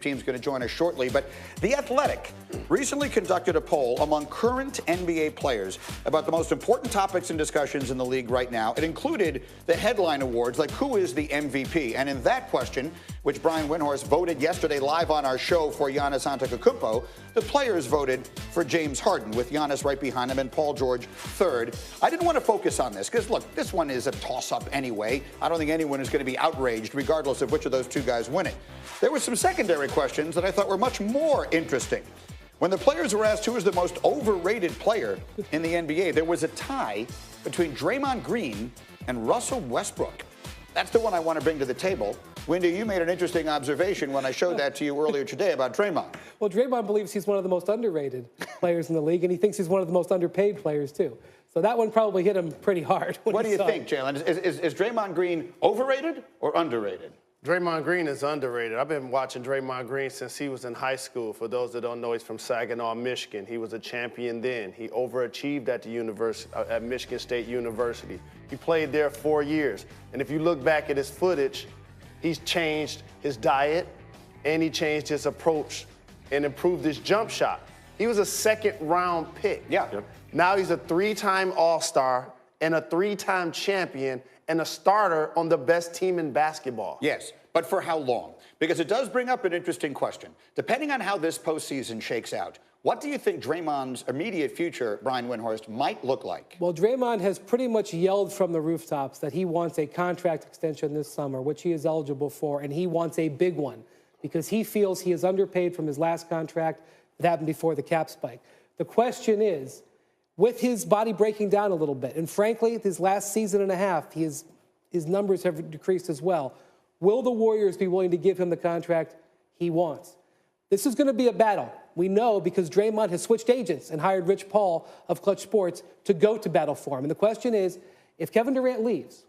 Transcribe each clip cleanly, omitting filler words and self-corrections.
team's going to join us shortly, but The Athletic recently conducted a poll among current NBA players about the most important topics and discussions in the league right now. It included the headline awards, like who is the MVP? And in that question, which Brian Windhorst voted yesterday live on our show for Giannis Antetokounmpo, the players voted for James Harden, with Giannis right behind him and Paul George third. I didn't want to focus on this because, look, this one is a toss-up anyway. I don't think anyone is going to be outraged regardless of which of those two guys win it. There were some secondary questions that I thought were much more interesting. When the players were asked who is the most overrated player in the NBA, there was a tie between Draymond Green and Russell Westbrook. That's the one I want to bring to the table. Wendy, you made an interesting observation when I showed that to you earlier today about Draymond. Well, Draymond believes he's one of the most underrated players in the league, and he thinks he's one of the most underpaid players, too. So that one probably hit him pretty hard. What do you think, Jalen? Is Draymond Green overrated or underrated? Draymond Green is underrated. I've been watching Draymond Green since he was in high school. For those that don't know, he's from Saginaw, Michigan. He was a champion then. He overachieved at the university, at Michigan State University. He played there 4 years. And if you look back at his footage, he's changed his diet and he changed his approach and improved his jump shot. He was a second-round pick. Yeah. Yep. Now he's a three-time All-Star and a three-time champion and a starter on the best team in basketball. Yes, but for how long? Because it does bring up an interesting question. Depending on how this postseason shakes out, what do you think Draymond's immediate future, Brian Windhorst, might look like? Well, Draymond has pretty much yelled from the rooftops that he wants a contract extension this summer, which he is eligible for, and he wants a big one because he feels he is underpaid from his last contract that happened before the cap spike. The question is, with his body breaking down a little bit, and frankly, his last season and a half, his numbers have decreased as well. Will the Warriors be willing to give him the contract he wants? This is going to be a battle. We know because Draymond has switched agents and hired Rich Paul of Clutch Sports to go to battle for him. And the question is, if Kevin Durant leaves,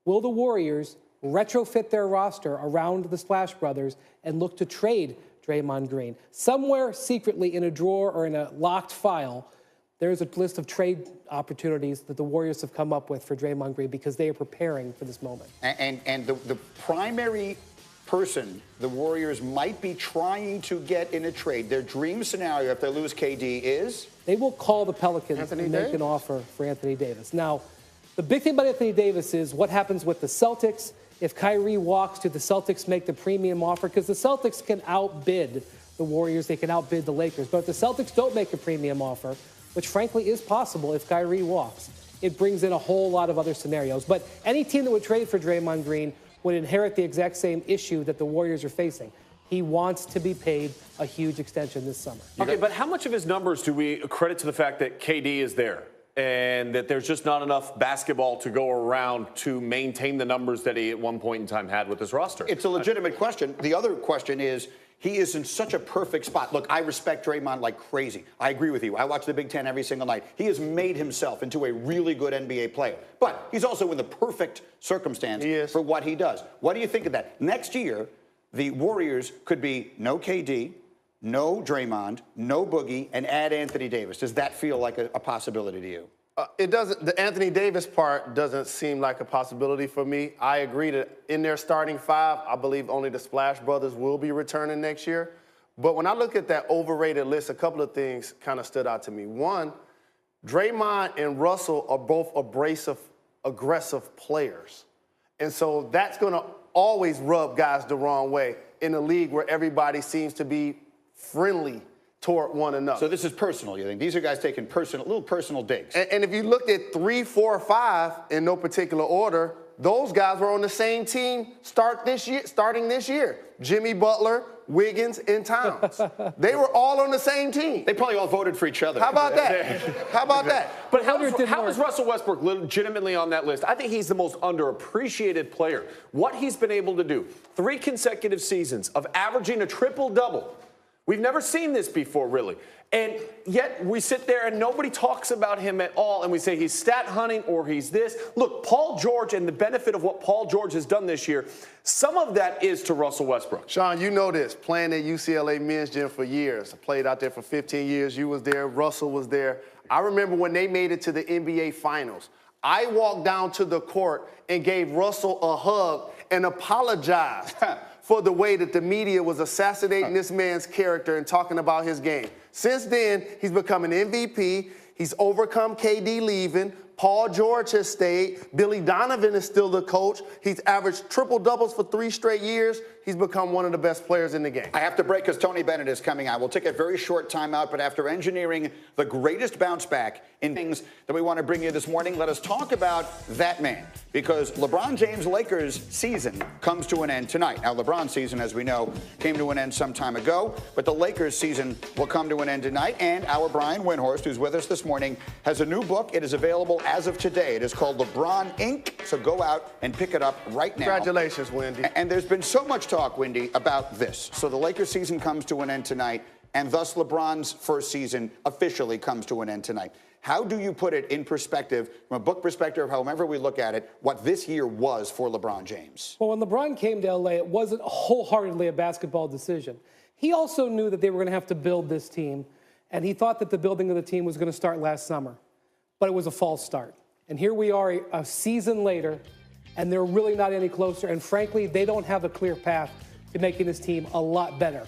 will the Warriors retrofit their roster around the Splash Brothers and look to trade Draymond Green? Somewhere secretly in a drawer or in a locked file, there's a list of trade opportunities that the Warriors have come up with for Draymond Green because they are preparing for this moment. And the primary person the Warriors might be trying to get in a trade, their dream scenario if they lose KD is? They will call the Pelicans and make an offer for Anthony Davis. Now, the big thing about Anthony Davis is what happens with the Celtics. If Kyrie walks, do the Celtics make the premium offer? Because the Celtics can outbid the Warriors. They can outbid the Lakers. But if the Celtics don't make a premium offer, which frankly is possible if Kyrie walks, it brings in a whole lot of other scenarios. But any team that would trade for Draymond Green would inherit the exact same issue that the Warriors are facing. He wants to be paid a huge extension this summer. Okay, but how much of his numbers do we credit to the fact that KD is there and that there's just not enough basketball to go around to maintain the numbers that he at one point in time had with his roster? It's a legitimate question. The other question is, he is in such a perfect spot. Look, I respect Draymond like crazy. I agree with you. I watch the Big Ten every single night. He has made himself into a really good NBA player. But he's also in the perfect circumstance for what he does. What do you think of that? Next year, the Warriors could be no KD, no Draymond, no Boogie, and add Anthony Davis. Does that feel like a possibility to you? It doesn't. The Anthony Davis part doesn't seem like a possibility for me. I agree that in their starting five, I believe only the Splash Brothers will be returning next year. But when I look at that overrated list, a couple of things kind of stood out to me. One, Draymond and Russell are both abrasive, aggressive players. And so that's going to always rub guys the wrong way in a league where everybody seems to be friendly toward one another. So this is personal, you think? These are guys taking little personal digs. And if you looked at 3, 4, 5 in no particular order, those guys were on the same team starting this year. Jimmy Butler, Wiggins, and Towns. They were all on the same team. They probably all voted for each other. How about that? How about that? But how is Russell Westbrook legitimately on that list? I think he's the most underappreciated player. What he's been able to do, 3 consecutive seasons of averaging a triple-double. We've never seen this before, really. And yet we sit there and nobody talks about him at all, and we say he's stat hunting or he's this. Look, Paul George and the benefit of what Paul George has done this year, some of that is to Russell Westbrook. Sean, you know this, playing at UCLA men's gym for years. I played out there for 15 years. You was there. Russell was there. I remember when they made it to the NBA Finals. I walked down to the court and gave Russell a hug and apologized for the way that the media was assassinating this man's character and talking about his game. Since then, he's become an MVP. He's overcome KD leaving. Paul George has stayed. Billy Donovan is still the coach. He's averaged triple-doubles for 3 straight years. He's become one of the best players in the game. I have to break because Tony Bennett is coming out. We'll take a very short timeout, but after engineering the greatest bounce back in things that we want to bring you this morning, let us talk about that man. Because LeBron James' Lakers season comes to an end tonight. Now, LeBron's season, as we know, came to an end some time ago, but the Lakers season will come to an end tonight. And our Brian Windhorst, who's with us this morning, has a new book. It is available as of today. It is called LeBron Inc. So go out and pick it up right now. Congratulations, Wendy. And there's been so much talk, Wendy, about this. So the Lakers season comes to an end tonight, and thus LeBron's first season officially comes to an end tonight. How do you put it in perspective, from a book perspective, however we look at it, what this year was for LeBron James? Well, when LeBron came to LA, it wasn't wholeheartedly a basketball decision. He also knew that they were going to have to build this team, and he thought that the building of the team was going to start last summer. But it was a false start. And here we are a season later, and they're really not any closer. And frankly, they don't have a clear path to making this team a lot better.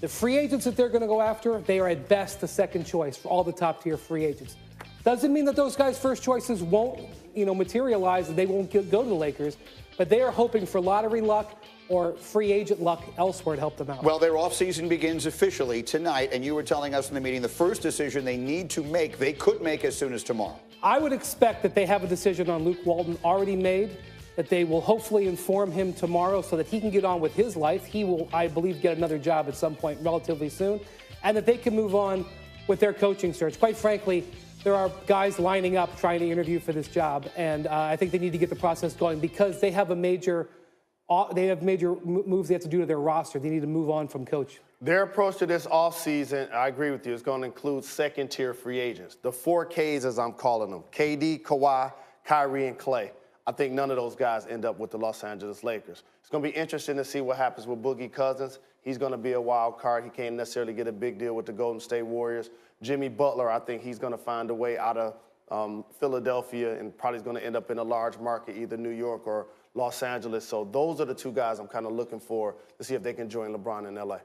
The free agents that they're going to go after, they are at best the second choice for all the top-tier free agents. Doesn't mean that those guys' first choices won't, materialize and they won't go to the Lakers, but they are hoping for lottery luck or free agent luck elsewhere to help them out. Well, their offseason begins officially tonight, and you were telling us in the meeting the first decision they need to make, they could make as soon as tomorrow. I would expect that they have a decision on Luke Walton already made, that they will hopefully inform him tomorrow so that he can get on with his life. He will, I believe, get another job at some point relatively soon, and that they can move on with their coaching search. Quite frankly, there are guys lining up trying to interview for this job, and I think they need to get the process going because they have major moves they have to do to their roster. They need to move on from coach. Their approach to this offseason, I agree with you, is going to include second-tier free agents. The 4 Ks, as I'm calling them, KD, Kawhi, Kyrie, and Klay. I think none of those guys end up with the Los Angeles Lakers. It's going to be interesting to see what happens with Boogie Cousins. He's going to be a wild card. He can't necessarily get a big deal with the Golden State Warriors. Jimmy Butler, I think he's going to find a way out of Philadelphia and probably is going to end up in a large market, either New York or Los Angeles. So those are the 2 guys I'm kind of looking for to see if they can join LeBron in L.A.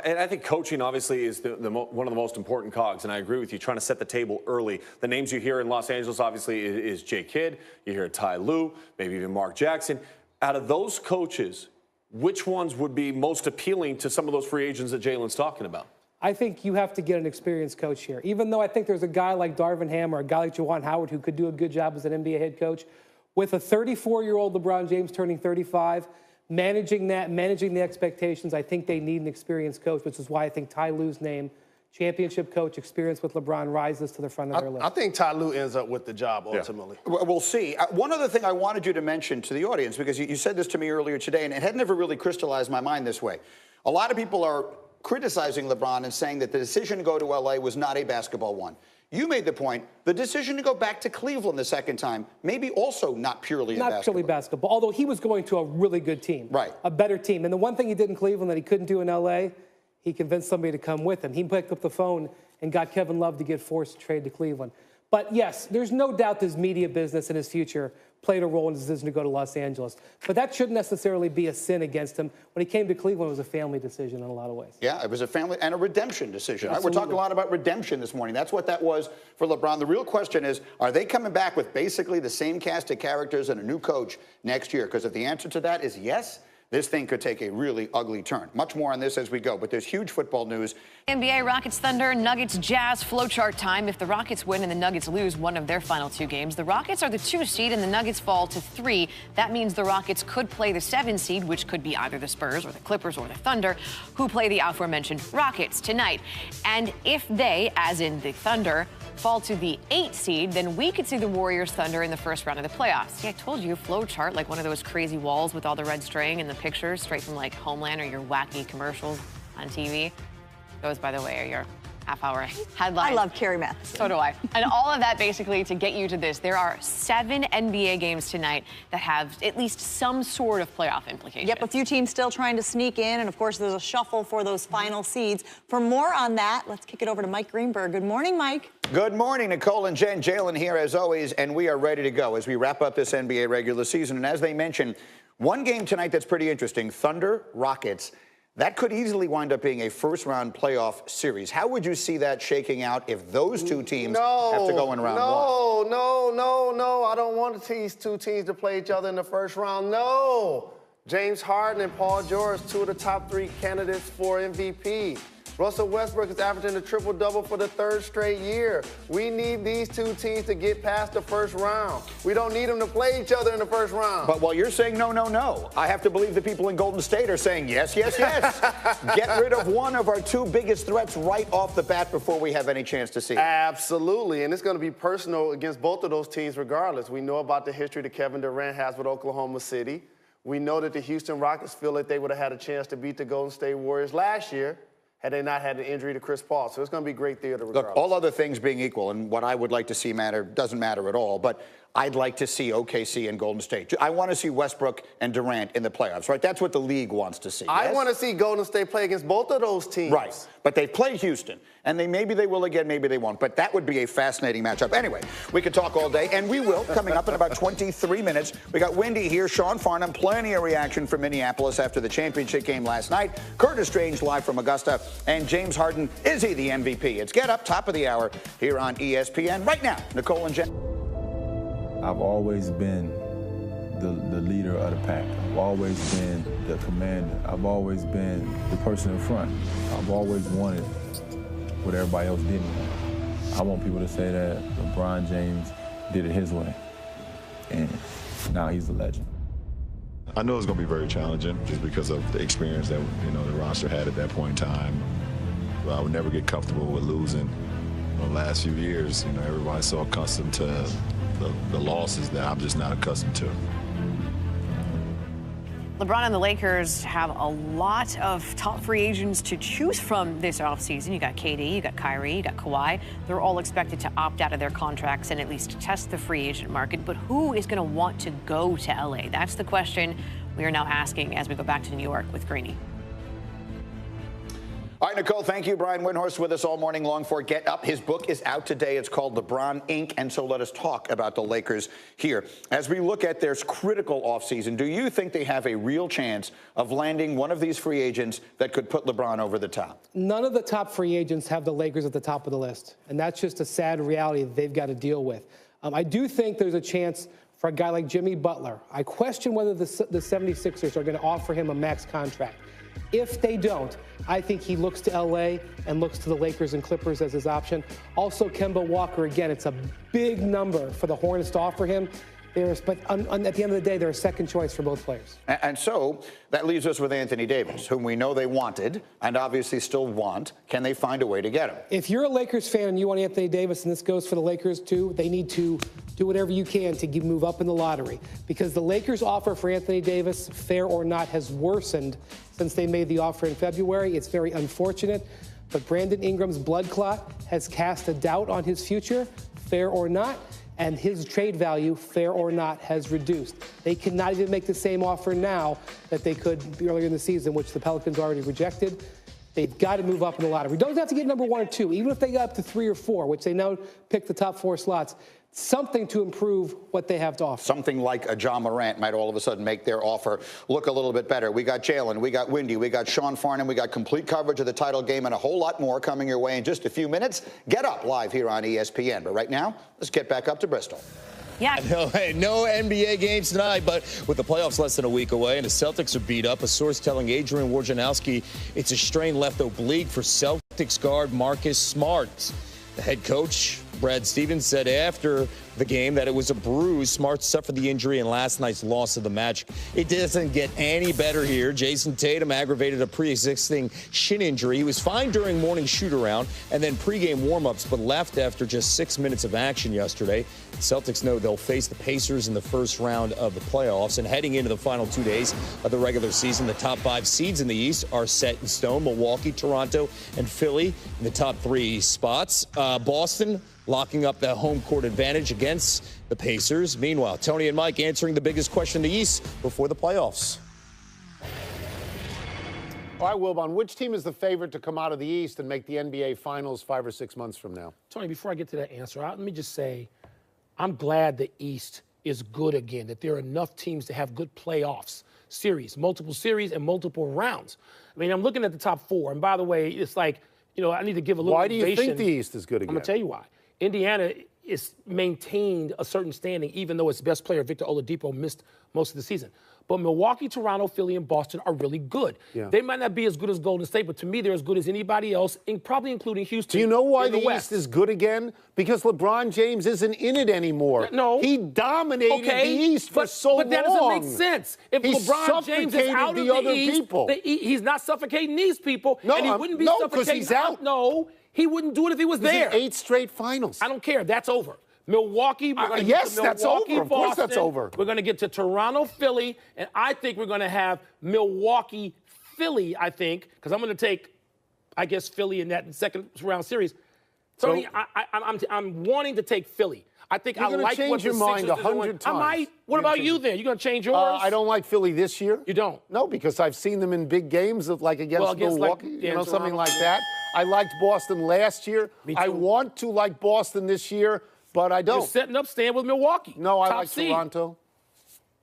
And I think coaching obviously is one of the most important cogs, and I agree with you, trying to set the table early. The names you hear in Los Angeles obviously is Jay Kidd, you hear Ty Lue, maybe even Mark Jackson. Out of those coaches, which ones would be most appealing to some of those free agents that Jalen's talking about? I think you have to get an experienced coach here. Even though I think there's a guy like Darvin Ham or a guy like Juwan Howard who could do a good job as an NBA head coach, with a 34-year-old LeBron James turning 35, managing the expectations, I think they need an experienced coach, which is why I think Ty Lue's name, championship coach, experience with LeBron, rises to the front of their list. I think Ty Lue ends up with the job ultimately. Yeah. We'll see. One other thing I wanted you to mention to the audience, because you said this to me earlier today, and it had never really crystallized my mind this way. A lot of people are criticizing LeBron and saying that the decision to go to L.A. was not a basketball one. You made the point, the decision to go back to Cleveland the second time, maybe also not purely basketball. Although he was going to a really good team. Right. A better team. And the one thing he did in Cleveland that he couldn't do in L.A., he convinced somebody to come with him. He picked up the phone and got Kevin Love to get forced to trade to Cleveland. But yes, there's no doubt this media business in his future played a role in his decision to go to Los Angeles. But that shouldn't necessarily be a sin against him. When he came to Cleveland, it was a family decision in a lot of ways. Yeah, it was a family and a redemption decision. Absolutely. We're talking a lot about redemption this morning. That's what that was for LeBron. The real question is, are they coming back with basically the same cast of characters and a new coach next year? Because if the answer to that is yes, this thing could take a really ugly turn. Much more on this as we go, but there's huge football news. NBA, Rockets, Thunder, Nuggets, Jazz, flowchart time. If the Rockets win and the Nuggets lose one of their final 2 games, the Rockets are the 2 seed and the Nuggets fall to 3. That means the Rockets could play the 7 seed, which could be either the Spurs or the Clippers or the Thunder, who play the aforementioned Rockets tonight. And if they, as in the Thunder, fall to the 8 seed, then we could see the Warriors Thunder in the first round of the playoffs. See, I told you, flowchart, like one of those crazy walls with all the red string and the pictures straight from like Homeland or your wacky commercials on TV. Those, by the way, are your half-hour headlines. I love Carrie Mathison. So do I. And all of that basically to get you to this. There are 7 NBA games tonight that have at least some sort of playoff implication. Yep, a few teams still trying to sneak in, and of course there's a shuffle for those final seeds. For more on that, let's kick it over to Mike Greenberg. Good morning, Mike. Good morning, Nicole and Jen. Jalen here as always, and we are ready to go as we wrap up this NBA regular season. And as they mentioned, One game tonight that's pretty interesting, Thunder, Rockets. That could easily wind up being a first-round playoff series. How would you see that shaking out if those two teams have to go in round one? No. I don't want these two teams to play each other in the first round. No. James Harden and Paul George, two of the top 3 candidates for MVP. Russell Westbrook is averaging a triple-double for the 3rd straight year. We need these two teams to get past the first round. We don't need them to play each other in the first round. But while you're saying no, I have to believe the people in Golden State are saying yes. Get rid of one of our 2 biggest threats right off the bat before we have any chance to see it. Absolutely, and it's going to be personal against both of those teams regardless. We know about the history that Kevin Durant has with Oklahoma City. We know that the Houston Rockets feel like they would have had a chance to beat the Golden State Warriors last year had they not had an injury to Chris Paul. So it's going to be great theater regardless. Look, all other things being equal, and what I would like to see doesn't matter at all, but I'd like to see OKC and Golden State. I want to see Westbrook and Durant in the playoffs, right? That's what the league wants to see. I yes? want to see Golden State play against both of those teams. Right, but they've played Houston, and maybe they will again, maybe they won't. But that would be a fascinating matchup. Anyway, we could talk all day, and we will, coming up in about 23 minutes. We got Windy here, Sean Farnham, plenty of reaction from Minneapolis after the championship game last night. Curtis Strange live from Augusta, and James Harden, is he the MVP? It's Get Up, top of the hour, here on ESPN. Right now, Nicole and Jen. I've always been the leader of the pack. I've always been the commander. I've always been the person in front. I've always wanted what everybody else didn't want. I want people to say that LeBron James did it his way, and now he's a legend. I know it's going to be very challenging just because of the experience that the roster had at that point in time. I would never get comfortable with losing. The last few years, everybody's so accustomed to the losses that I'm just not accustomed to. LeBron and the Lakers have a lot of top free agents to choose from this offseason. You got KD, you got Kyrie, you got Kawhi. They're all expected to opt out of their contracts and at least test the free agent market. But who is going to want to go to LA? That's the question we are now asking as we go back to New York with Greeny. All right, Nicole, thank you. Brian Windhorst with us all morning long for Get Up. His book is out today. It's called LeBron Inc., and so let us talk about the Lakers here. As we look at their critical offseason, do you think they have a real chance of landing one of these free agents that could put LeBron over the top? None of the top free agents have the Lakers at the top of the list, and that's just a sad reality that they've got to deal with. I do think there's a chance for a guy like Jimmy Butler. I question whether the 76ers are going to offer him a max contract. If they don't, I think he looks to L.A. and looks to the Lakers and Clippers as his option. Also, Kemba Walker, again, it's a big number for the Hornets to offer him. But at the end of the day, they're a second choice for both players. And so that leaves us with Anthony Davis, whom we know they wanted and obviously still want. Can they find a way to get him? If you're a Lakers fan and you want Anthony Davis, and this goes for the Lakers too, they need to do whatever you can to move up in the lottery, because the Lakers' offer for Anthony Davis, fair or not, has worsened since they made the offer in February. It's very unfortunate, but Brandon Ingram's blood clot has cast a doubt on his future, fair or not, and his trade value, fair or not, has reduced. They cannot even make the same offer now that they could earlier in the season, which the Pelicans already rejected. They've got to move up in the lottery. We don't have to get number 1 or 2, even if they got up to 3 or 4, which they now pick the top 4 slots. Something to improve what they have to offer. Something like a Ja Morant might all of a sudden make their offer look a little bit better. We got Jalen, we got Windy, we got Sean Farnham, we got complete coverage of the title game and a whole lot more coming your way in just a few minutes. Get Up live here on ESPN. But right now, let's get back up to Bristol. Yeah. No NBA games tonight, but with the playoffs less than a week away and the Celtics are beat up, a source telling Adrian Wojnarowski it's a strained left oblique for Celtics guard Marcus Smart. The head coach, Brad Stevens, said after the game that it was a bruise. Smart suffered the injury in last night's loss of the match. It doesn't get any better here. Jason Tatum aggravated a pre-existing shin injury. He was fine during morning shoot-around and then pregame warm-ups, but left after just 6 minutes of action yesterday. The Celtics know they'll face the Pacers in the first round of the playoffs. And heading into the final 2 days of the regular season, the top 5 seeds in the East are set in stone. Milwaukee, Toronto, and Philly in the top 3 spots. Boston locking up that home court advantage against the Pacers. Meanwhile, Tony and Mike answering the biggest question in the East before the playoffs. All right, Wilbon, which team is the favorite to come out of the East and make the NBA Finals 5 or 6 months from now? Tony, before I get to that answer, let me just say I'm glad the East is good again, that there are enough teams to have good playoffs, multiple series and multiple rounds. I mean, I'm looking at the top 4, and by the way, it's like, I need to give a little Why do you motivation. think the East is good again? I'm going to tell you why. Indiana is maintained a certain standing, even though its best player, Victor Oladipo, missed most of the season. But Milwaukee, Toronto, Philly, and Boston are really good. Yeah. They might not be as good as Golden State, but to me, they're as good as anybody else, probably including Houston. Do you know why the the West. East is good again? Because LeBron James isn't in it anymore. No. He dominated the East for so long. But that doesn't make sense. If He LeBron James is out of the the other East, people. He's not suffocating these people, No, and he wouldn't be no, 'cause suffocating he's out. No, he wouldn't do it if he was there. 8 straight finals. I don't care. That's over. Milwaukee, we're going to yes, get to that's Milwaukee, over. Of course Boston. that's over. We're going to get to Toronto, Philly, and I think we're going to have Milwaukee, Philly, because I'm going to take, I guess, Philly in that second round series. So I'm wanting to take Philly. I think I like change what the your mind Sixers are doing. 100 times. I might. What about you then? You going to change yours? I don't like Philly this year. You don't? No, because I've seen them in big games against Milwaukee, something Toronto. like that. I liked Boston last year. Me too. I want to like Boston this year, but I don't. You're setting up stand with Milwaukee. No, I Top like seed. Toronto.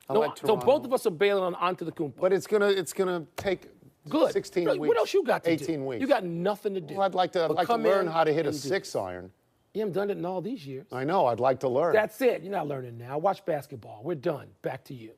I like So Toronto. both of us are bailing on Antetokounmpo. But it's gonna take Good. 16 Really, weeks. what else you got to 18 do? weeks. You got nothing to do. Well, I'd like to But come learn in how to hit a and do. 6-iron. You haven't done it in all these years. I know. I'd like to learn. That's it. You're not learning now. Watch basketball. We're done. Back to you.